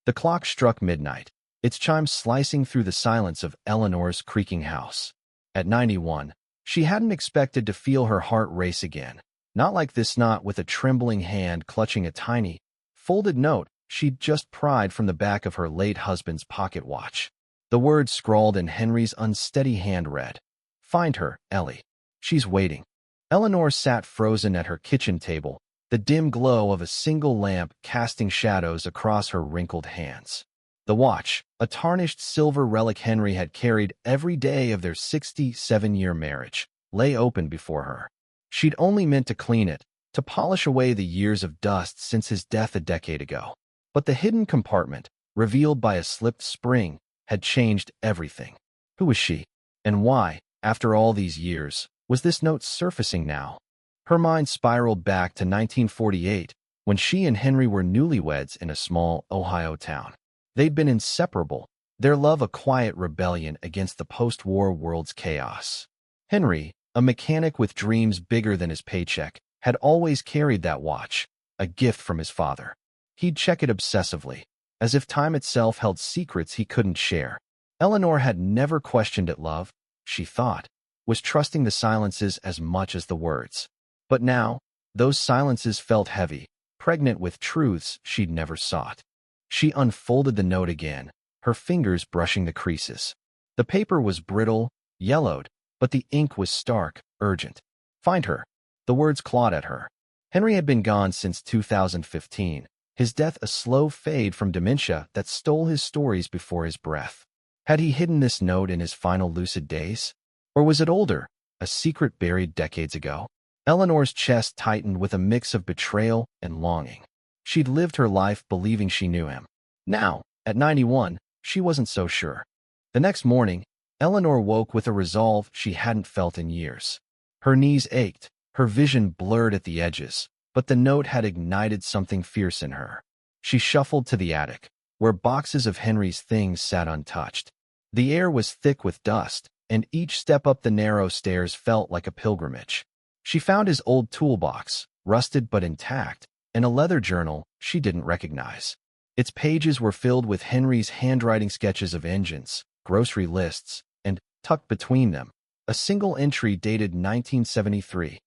The clock struck midnight, its chimes slicing through the silence of Eleanor's creaking house. At 91, she hadn't expected to feel her heart race again. Not like this, not with a trembling hand clutching a tiny, folded note she'd just pried from the back of her late husband's pocket watch. The words scrawled in Henry's unsteady hand read, "Find her, Ellie. She's waiting." Eleanor sat frozen at her kitchen table, the dim glow of a single lamp casting shadows across her wrinkled hands. The watch, a tarnished silver relic Henry had carried every day of their 67-year marriage, lay open before her. She'd only meant to clean it, to polish away the years of dust since his death a decade ago. But the hidden compartment, revealed by a slipped spring, had changed everything. Who was she? And why, after all these years, was this note surfacing now? Her mind spiraled back to 1948, when she and Henry were newlyweds in a small Ohio town. They'd been inseparable, their love a quiet rebellion against the post-war world's chaos. Henry, a mechanic with dreams bigger than his paycheck, had always carried that watch, a gift from his father. He'd check it obsessively, as if time itself held secrets he couldn't share. Eleanor had never questioned it. Love, she thought, was trusting the silences as much as the words. But now, those silences felt heavy, pregnant with truths she'd never sought. She unfolded the note again, her fingers brushing the creases. The paper was brittle, yellowed, but the ink was stark, urgent. Find her. The words clawed at her. Henry had been gone since 2015, his death a slow fade from dementia that stole his stories before his breath. Had he hidden this note in his final lucid days? Or was it older, a secret buried decades ago? Eleanor's chest tightened with a mix of betrayal and longing. She'd lived her life believing she knew him. Now, at 91, she wasn't so sure. The next morning, Eleanor woke with a resolve she hadn't felt in years. Her knees ached, her vision blurred at the edges, but the note had ignited something fierce in her. She shuffled to the attic, where boxes of Henry's things sat untouched. The air was thick with dust, and each step up the narrow stairs felt like a pilgrimage. She found his old toolbox, rusted but intact, and a leather journal she didn't recognize. Its pages were filled with Henry's handwriting sketches of engines, grocery lists, and, tucked between them, a single entry dated 1973.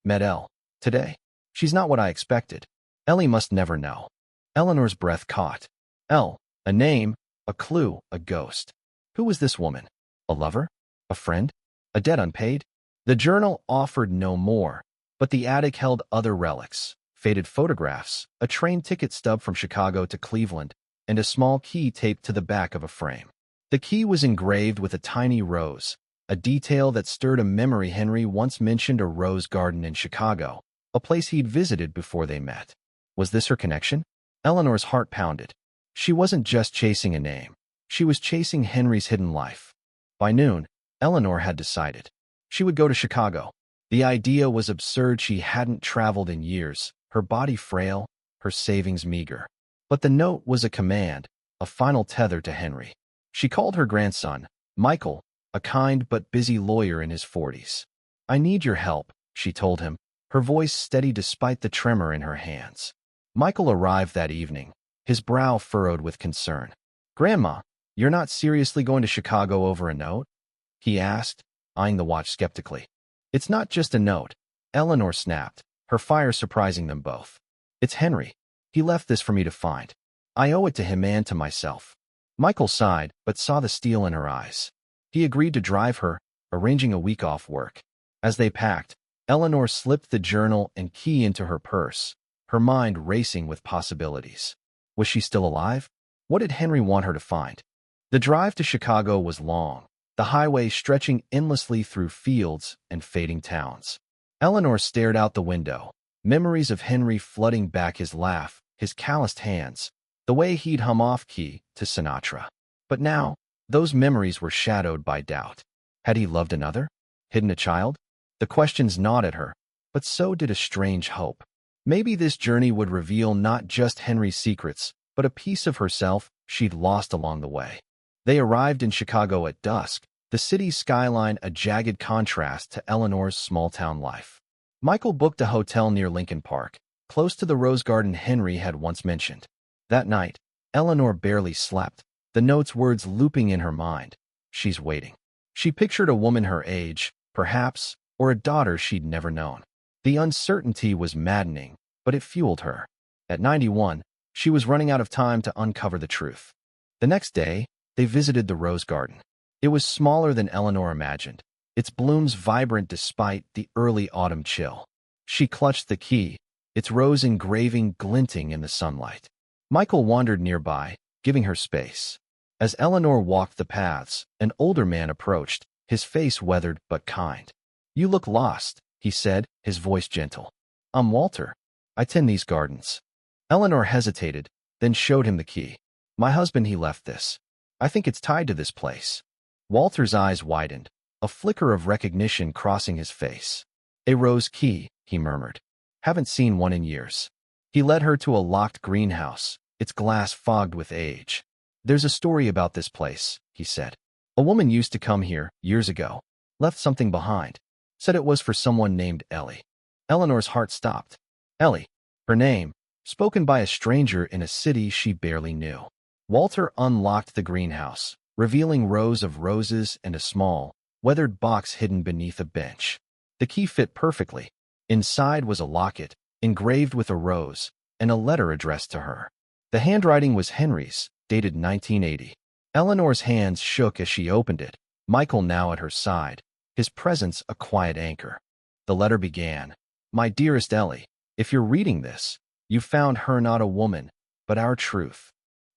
Met Elle. Today. She's not what I expected. Ellie must never know. Eleanor's breath caught. Elle. A name, a clue, a ghost. Who was this woman? A lover? A friend? A debt unpaid? The journal offered no more, but the attic held other relics, faded photographs, a train ticket stub from Chicago to Cleveland, and a small key taped to the back of a frame. The key was engraved with a tiny rose, a detail that stirred a memory. Henry once mentioned a rose garden in Chicago, a place he'd visited before they met. Was this her connection? Eleanor's heart pounded. She wasn't just chasing a name. She was chasing Henry's hidden life. By noon, Eleanor had decided. She would go to Chicago. The idea was absurd. She hadn't traveled in years, her body frail, her savings meager. But the note was a command, a final tether to Henry. She called her grandson, Michael, a kind but busy lawyer in his 40s. "I need your help," she told him, her voice steady despite the tremor in her hands. Michael arrived that evening, his brow furrowed with concern. "Grandma, you're not seriously going to Chicago over a note?" he asked, eyeing the watch skeptically. "It's not just a note," Eleanor snapped, her fire surprising them both. "It's Henry. He left this for me to find. I owe it to him and to myself." Michael sighed, but saw the steel in her eyes. He agreed to drive her, arranging a week off work. As they packed, Eleanor slipped the journal and key into her purse, her mind racing with possibilities. Was she still alive? What did Henry want her to find? The drive to Chicago was long, the highway stretching endlessly through fields and fading towns. Eleanor stared out the window, memories of Henry flooding back, his laugh, his calloused hands, the way he'd hum off-key to Sinatra. But now, those memories were shadowed by doubt. Had he loved another? Hidden a child? The questions gnawed at her, but so did a strange hope. Maybe this journey would reveal not just Henry's secrets, but a piece of herself she'd lost along the way. They arrived in Chicago at dusk, the city's skyline a jagged contrast to Eleanor's small-town life. Michael booked a hotel near Lincoln Park, close to the rose garden Henry had once mentioned. That night, Eleanor barely slept, the note's words looping in her mind. She's waiting. She pictured a woman her age, perhaps, or a daughter she'd never known. The uncertainty was maddening, but it fueled her. At 91, she was running out of time to uncover the truth. The next day, they visited the rose garden. It was smaller than Eleanor imagined, its blooms vibrant despite the early autumn chill. She clutched the key, its rose engraving glinting in the sunlight. Michael wandered nearby, giving her space. As Eleanor walked the paths, an older man approached, his face weathered but kind. "You look lost," he said, his voice gentle. "I'm Walter. I tend these gardens." Eleanor hesitated, then showed him the key. "My husband, he left this. I think it's tied to this place." Walter's eyes widened, a flicker of recognition crossing his face. "A rose key," he murmured. "Haven't seen one in years." He led her to a locked greenhouse, its glass fogged with age. "There's a story about this place," he said. "A woman used to come here, years ago. Left something behind. Said it was for someone named Ellie." Eleanor's heart stopped. Ellie. Her name, spoken by a stranger in a city she barely knew. Walter unlocked the greenhouse, revealing rows of roses and a small, weathered box hidden beneath a bench. The key fit perfectly. Inside was a locket, engraved with a rose, and a letter addressed to her. The handwriting was Henry's, dated 1980. Eleanor's hands shook as she opened it, Michael now at her side, his presence a quiet anchor. The letter began, "My dearest Ellie, if you're reading this, you found her not a woman, but our truth."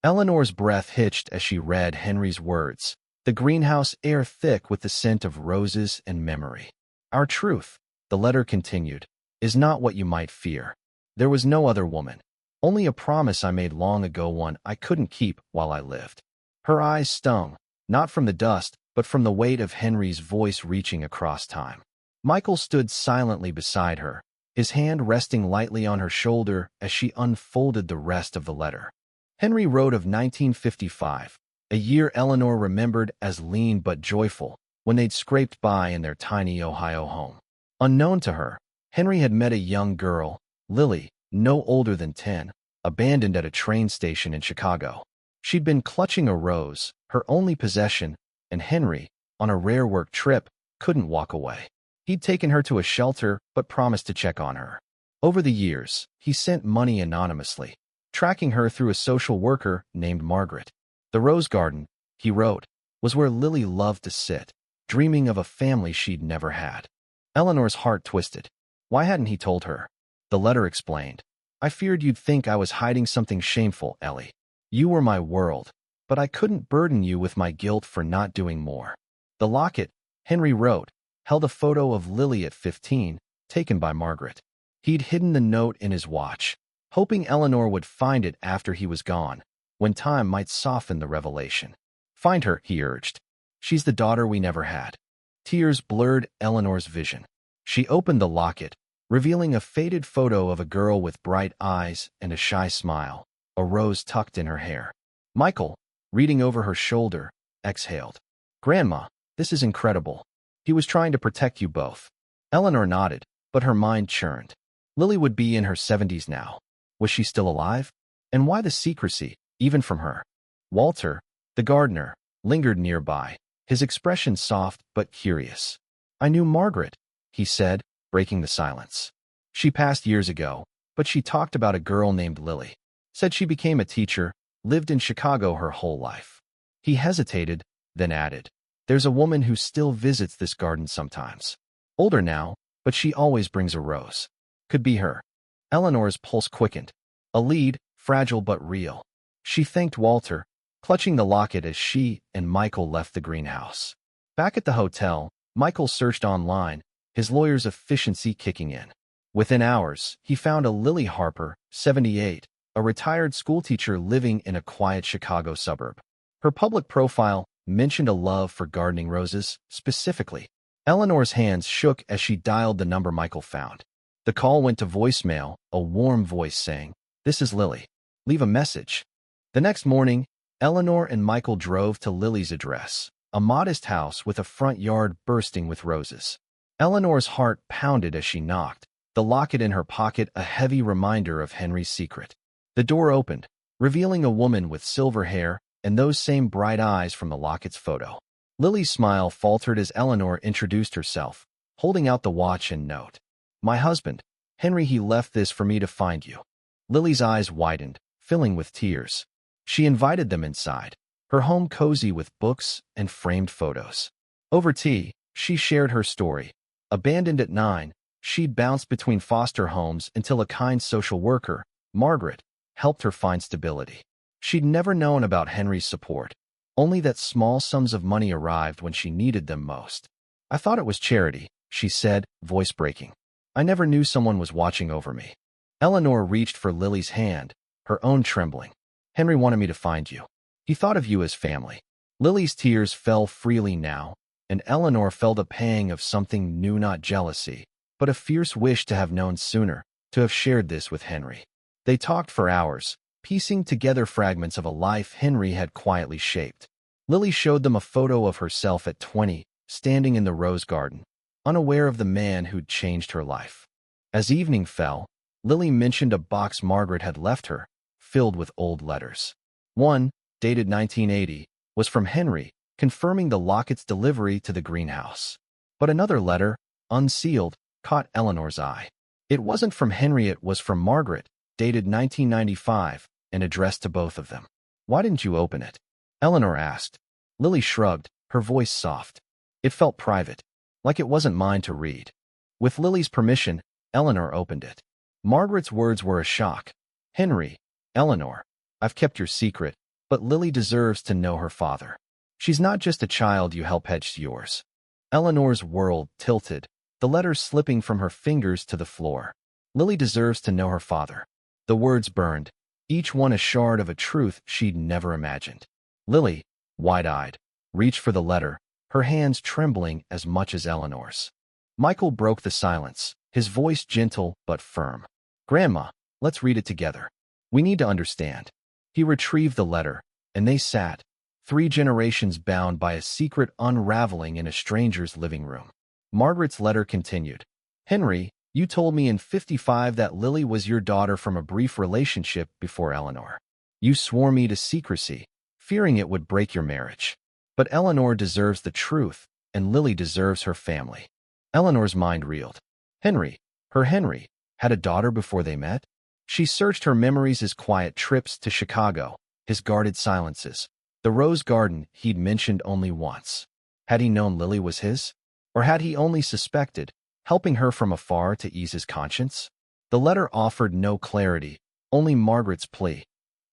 Eleanor's breath hitched as she read Henry's words, the greenhouse air thick with the scent of roses and memory. "Our truth," the letter continued, "is not what you might fear. There was no other woman. Only a promise I made long ago, one I couldn't keep while I lived." Her eyes stung, not from the dust, but from the weight of Henry's voice reaching across time. Michael stood silently beside her, his hand resting lightly on her shoulder as she unfolded the rest of the letter. Henry wrote of 1955, a year Eleanor remembered as lean but joyful, when they'd scraped by in their tiny Ohio home. Unknown to her, Henry had met a young girl, Lily, no older than 10, abandoned at a train station in Chicago. She'd been clutching a rose, her only possession, and Henry, on a rare work trip, couldn't walk away. He'd taken her to a shelter but promised to check on her. Over the years, he sent money anonymously, tracking her through a social worker named Margaret. The rose garden, he wrote, was where Lily loved to sit, dreaming of a family she'd never had. Eleanor's heart twisted. Why hadn't he told her? The letter explained. "I feared you'd think I was hiding something shameful, Ellie. You were my world, but I couldn't burden you with my guilt for not doing more." The locket, Henry wrote, held a photo of Lily at 15, taken by Margaret. He'd hidden the note in his watch, hoping Eleanor would find it after he was gone, when time might soften the revelation. "Find her," he urged. "She's the daughter we never had." Tears blurred Eleanor's vision. She opened the locket, revealing a faded photo of a girl with bright eyes and a shy smile, a rose tucked in her hair. Michael, reading over her shoulder, exhaled. "Grandma, this is incredible. He was trying to protect you both." Eleanor nodded, but her mind churned. Lily would be in her 70s now. Was she still alive? And why the secrecy, even from her? Walter, the gardener, lingered nearby, his expression soft but curious. "I knew Margaret," he said, breaking the silence. "She passed years ago, but she talked about a girl named Lily. Said she became a teacher, lived in Chicago her whole life." He hesitated, then added, "There's a woman who still visits this garden sometimes. Older now, but she always brings a rose. Could be her." Eleanor's pulse quickened. A lead, fragile but real. She thanked Walter, clutching the locket as she and Michael left the greenhouse. Back at the hotel, Michael searched online, his lawyer's efficiency kicking in. Within hours, he found a Lily Harper, 78, a retired schoolteacher living in a quiet Chicago suburb. Her public profile mentioned a love for gardening roses, specifically. Eleanor's hands shook as she dialed the number Michael found. The call went to voicemail, a warm voice saying, "This is Lily. Leave a message." The next morning, Eleanor and Michael drove to Lily's address, a modest house with a front yard bursting with roses. Eleanor's heart pounded as she knocked, the locket in her pocket a heavy reminder of Henry's secret. The door opened, revealing a woman with silver hair and those same bright eyes from the locket's photo. Lily's smile faltered as Eleanor introduced herself, holding out the watch and note. "My husband, Henry, he left this for me to find you." Lily's eyes widened, filling with tears. She invited them inside, her home cozy with books and framed photos. Over tea, she shared her story. Abandoned at 9, she'd bounced between foster homes until a kind social worker, Margaret, helped her find stability. She'd never known about Henry's support, only that small sums of money arrived when she needed them most. "I thought it was charity," she said, voice breaking. "I never knew someone was watching over me." Eleanor reached for Lily's hand, her own trembling. "Henry wanted me to find you. He thought of you as family." Lily's tears fell freely now, and Eleanor felt a pang of something new, not jealousy, but a fierce wish to have known sooner, to have shared this with Henry. They talked for hours, piecing together fragments of a life Henry had quietly shaped. Lily showed them a photo of herself at 20, standing in the rose garden, unaware of the man who'd changed her life. As evening fell, Lily mentioned a box Margaret had left her, filled with old letters. One, dated 1980, was from Henry, confirming the locket's delivery to the greenhouse. But another letter, unsealed, caught Eleanor's eye. It wasn't from Henry, it was from Margaret, dated 1995, and addressed to both of them. "Why didn't you open it?" Eleanor asked. Lily shrugged, her voice soft. "It felt private, like it wasn't mine to read." With Lily's permission, Eleanor opened it. Margaret's words were a shock. "Henry, Eleanor, I've kept your secret, but Lily deserves to know her father. She's not just a child you help hedge yours." Eleanor's world tilted, the letters slipping from her fingers to the floor. "Lily deserves to know her father." The words burned, each one a shard of a truth she'd never imagined. Lily, wide-eyed, reached for the letter, her hands trembling as much as Eleanor's. Michael broke the silence, his voice gentle but firm. "Grandma, let's read it together. We need to understand." He retrieved the letter, and they sat, 3 generations bound by a secret unraveling in a stranger's living room. Margaret's letter continued. "Henry, you told me in 55 that Lily was your daughter from a brief relationship before Eleanor. You swore me to secrecy, fearing it would break your marriage. But Eleanor deserves the truth, and Lily deserves her family." Eleanor's mind reeled. Henry, her Henry, had a daughter before they met? She searched her memories, his quiet trips to Chicago, his guarded silences, the rose garden he'd mentioned only once. Had he known Lily was his? Or had he only suspected, helping her from afar to ease his conscience? The letter offered no clarity, only Margaret's plea.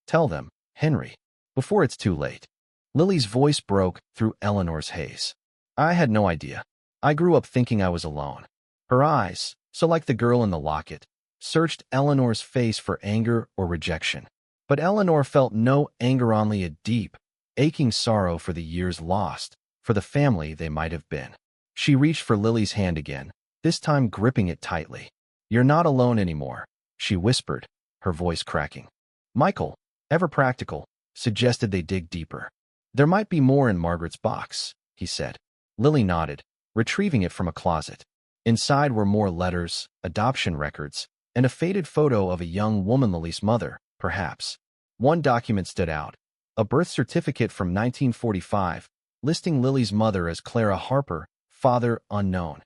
"Tell them, Henry, before it's too late." Lily's voice broke through Eleanor's haze. "I had no idea. I grew up thinking I was alone." Her eyes, so like the girl in the locket, searched Eleanor's face for anger or rejection. But Eleanor felt no anger, only a deep, aching sorrow for the years lost, for the family they might have been. She reached for Lily's hand again, this time gripping it tightly. "You're not alone anymore," she whispered, her voice cracking. Michael, ever practical, suggested they dig deeper. "There might be more in Margaret's box," he said. Lily nodded, retrieving it from a closet. Inside were more letters, adoption records, and a faded photo of a young woman, Lily's mother, perhaps. One document stood out, a birth certificate from 1945, listing Lily's mother as Clara Harper, father unknown.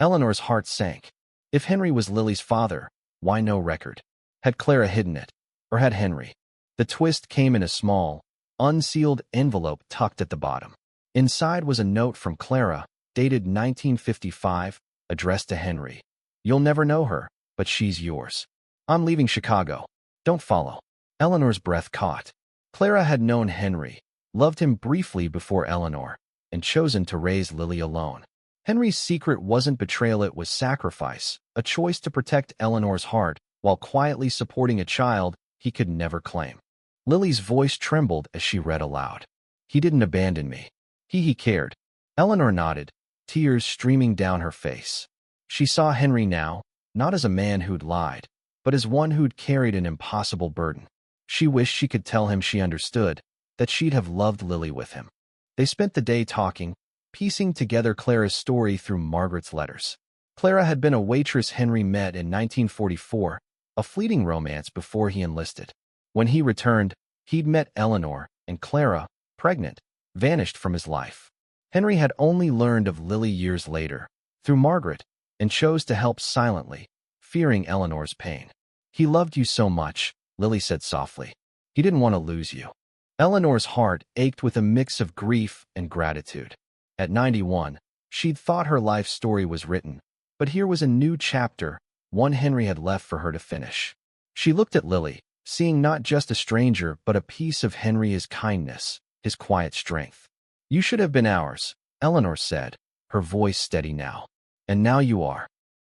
Eleanor's heart sank. If Henry was Lily's father, why no record? Had Clara hidden it? Or had Henry? The twist came in a small, unsealed envelope tucked at the bottom. Inside was a note from Clara, dated 1955, addressed to Henry. "You'll never know her, but she's yours. I'm leaving Chicago. Don't follow." Eleanor's breath caught. Clara had known Henry, loved him briefly before Eleanor, and chosen to raise Lily alone. Henry's secret wasn't betrayal, it was sacrifice, a choice to protect Eleanor's heart while quietly supporting a child he could never claim. Lily's voice trembled as she read aloud. "He didn't abandon me. He cared." Eleanor nodded, tears streaming down her face. She saw Henry now, not as a man who'd lied, but as one who'd carried an impossible burden. She wished she could tell him she understood, that she'd have loved Lily with him. They spent the day talking, piecing together Clara's story through Margaret's letters. Clara had been a waitress Henry met in 1944, a fleeting romance before he enlisted. When he returned, he'd met Eleanor, and Clara, pregnant, vanished from his life. Henry had only learned of Lily years later, through Margaret, and chose to help silently, fearing Eleanor's pain. "He loved you so much," Lily said softly. "He didn't want to lose you." Eleanor's heart ached with a mix of grief and gratitude. At 91, she'd thought her life story was written, but here was a new chapter, one Henry had left for her to finish. She looked at Lily, seeing not just a stranger but a piece of Henry's kindness, his quiet strength. "You should have been ours," Eleanor said, her voice steady now. "And now you are."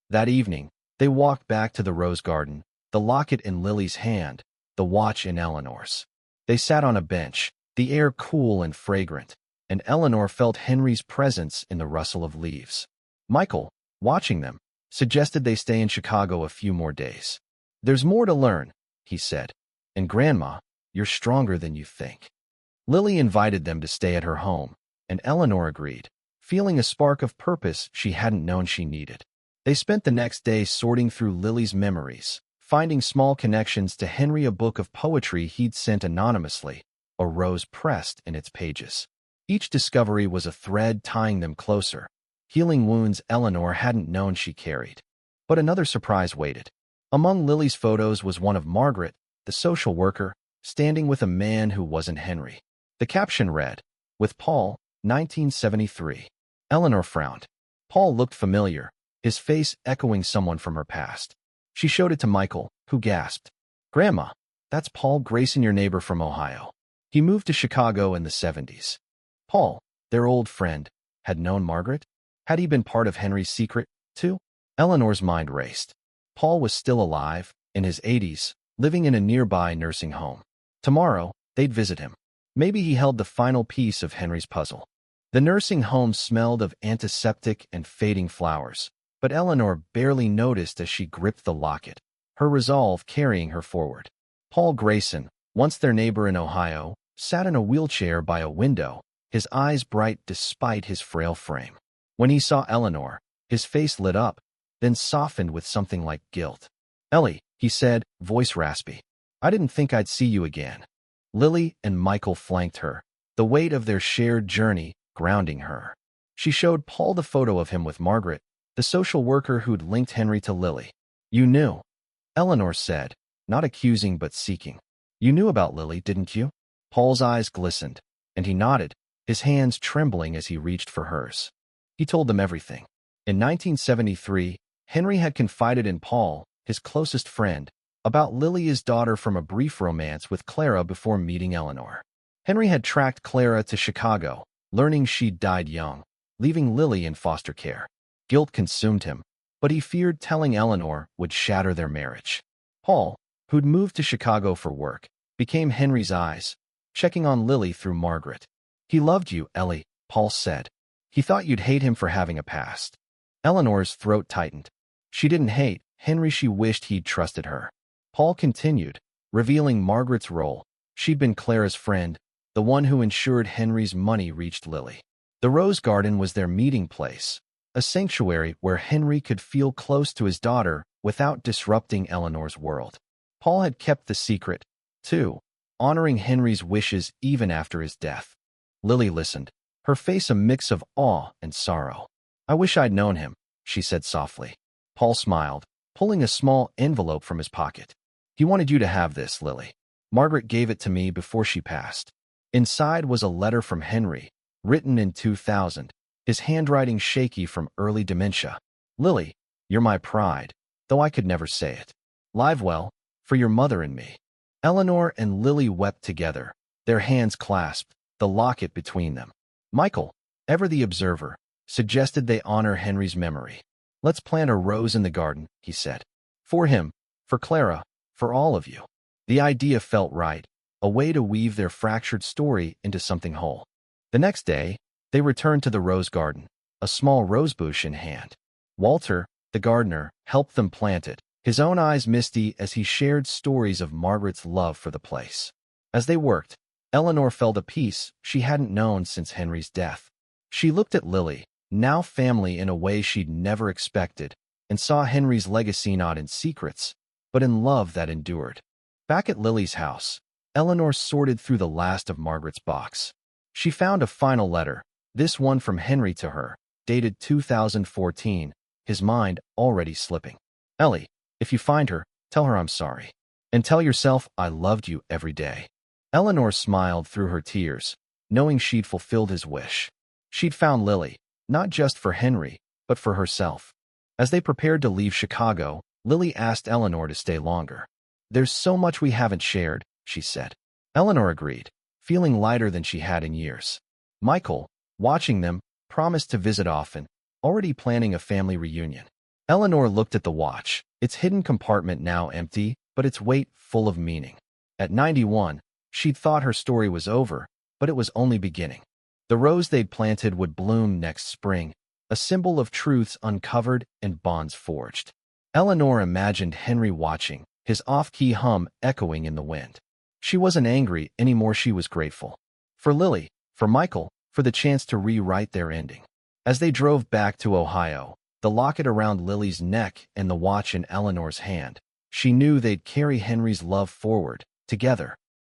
That evening, they walked back to the rose garden, the locket in Lily's hand, the watch in Eleanor's. They sat on a bench, the air cool and fragrant, and Eleanor felt Henry's presence in the rustle of leaves. Michael, watching them, suggested they stay in Chicago a few more days. "There's more to learn," he said. "And Grandma, you're stronger than you think." Lily invited them to stay at her home, and Eleanor agreed, feeling a spark of purpose she hadn't known she needed. They spent the next day sorting through Lily's memories, finding small connections to Henry, a book of poetry he'd sent anonymously, a rose pressed in its pages. Each discovery was a thread tying them closer, healing wounds Eleanor hadn't known she carried. But another surprise waited. Among Lily's photos was one of Margaret, the social worker, standing with a man who wasn't Henry. The caption read, "With Paul, 1973. Eleanor frowned. Paul looked familiar, his face echoing someone from her past. She showed it to Michael, who gasped, "Grandma, that's Paul Grayson, your neighbor from Ohio. He moved to Chicago in the 70s. Paul, their old friend, had known Margaret? Had he been part of Henry's secret, too? Eleanor's mind raced. Paul was still alive, in his 80s, living in a nearby nursing home. Tomorrow, they'd visit him. Maybe he held the final piece of Henry's puzzle. The nursing home smelled of antiseptic and fading flowers, but Eleanor barely noticed as she gripped the locket, her resolve carrying her forward. Paul Grayson, once their neighbor in Ohio, sat in a wheelchair by a window, his eyes bright despite his frail frame. When he saw Eleanor, his face lit up, then softened with something like guilt. "Ellie," he said, voice raspy, "I didn't think I'd see you again." Lily and Michael flanked her, the weight of their shared journey grounding her. She showed Paul the photo of him with Margaret, the social worker who'd linked Henry to Lily. "You knew," Eleanor said, not accusing but seeking. "You knew about Lily, didn't you?" Paul's eyes glistened, and he nodded, his hands trembling as he reached for hers. He told them everything. In 1973, Henry had confided in Paul, his closest friend, about Lily, his daughter, from a brief romance with Clara before meeting Eleanor. Henry had tracked Clara to Chicago, learning she'd died young, leaving Lily in foster care. Guilt consumed him, but he feared telling Eleanor would shatter their marriage. Paul, who'd moved to Chicago for work, became Henry's eyes, checking on Lily through Margaret. "He loved you, Ellie," Paul said. "He thought you'd hate him for having a past." Eleanor's throat tightened. She didn't hate Henry, she wished he'd trusted her. Paul continued, revealing Margaret's role. She'd been Clara's friend, the one who ensured Henry's money reached Lily. The Rose Garden was their meeting place, a sanctuary where Henry could feel close to his daughter without disrupting Eleanor's world. Paul had kept the secret, too, honoring Henry's wishes even after his death. Lily listened, her face a mix of awe and sorrow. "I wish I'd known him," she said softly. Paul smiled, pulling a small envelope from his pocket. "He wanted you to have this, Lily. Margaret gave it to me before she passed." Inside was a letter from Henry, written in 2000, his handwriting shaky from early dementia. "Lily, you're my pride, though I could never say it. Live well, for your mother and me." Eleanor and Lily wept together, their hands clasped, the locket between them. Michael, ever the observer, suggested they honor Henry's memory. "Let's plant a rose in the garden," he said. "For him, for Clara, for all of you." The idea felt right, a way to weave their fractured story into something whole. The next day, they returned to the rose garden, a small rosebush in hand. Walter, the gardener, helped them plant it, his own eyes misty as he shared stories of Margaret's love for the place. As they worked, Eleanor felt a peace she hadn't known since Henry's death. She looked at Lily, now family, in a way she'd never expected, and saw Henry's legacy not in secrets, but in love that endured. Back at Lily's house, Eleanor sorted through the last of Margaret's box. She found a final letter, this one from Henry to her, dated 2014, his mind already slipping. Ellie, if you find her, tell her I'm sorry. And tell yourself I loved you every day. Eleanor smiled through her tears, knowing she'd fulfilled his wish. She'd found Lily, not just for Henry, but for herself. As they prepared to leave Chicago, Lily asked Eleanor to stay longer. There's so much we haven't shared, she said. Eleanor agreed, feeling lighter than she had in years. Michael, watching them, promised to visit often, already planning a family reunion. Eleanor looked at the watch, its hidden compartment now empty, but its weight full of meaning. At 91, she'd thought her story was over, but it was only beginning. The rose they'd planted would bloom next spring, a symbol of truths uncovered and bonds forged. Eleanor imagined Henry watching, his off-key hum echoing in the wind. She wasn't angry anymore, she was grateful. For Lily, for Michael, for the chance to rewrite their ending. As they drove back to Ohio, the locket around Lily's neck and the watch in Eleanor's hand, she knew they'd carry Henry's love forward, together.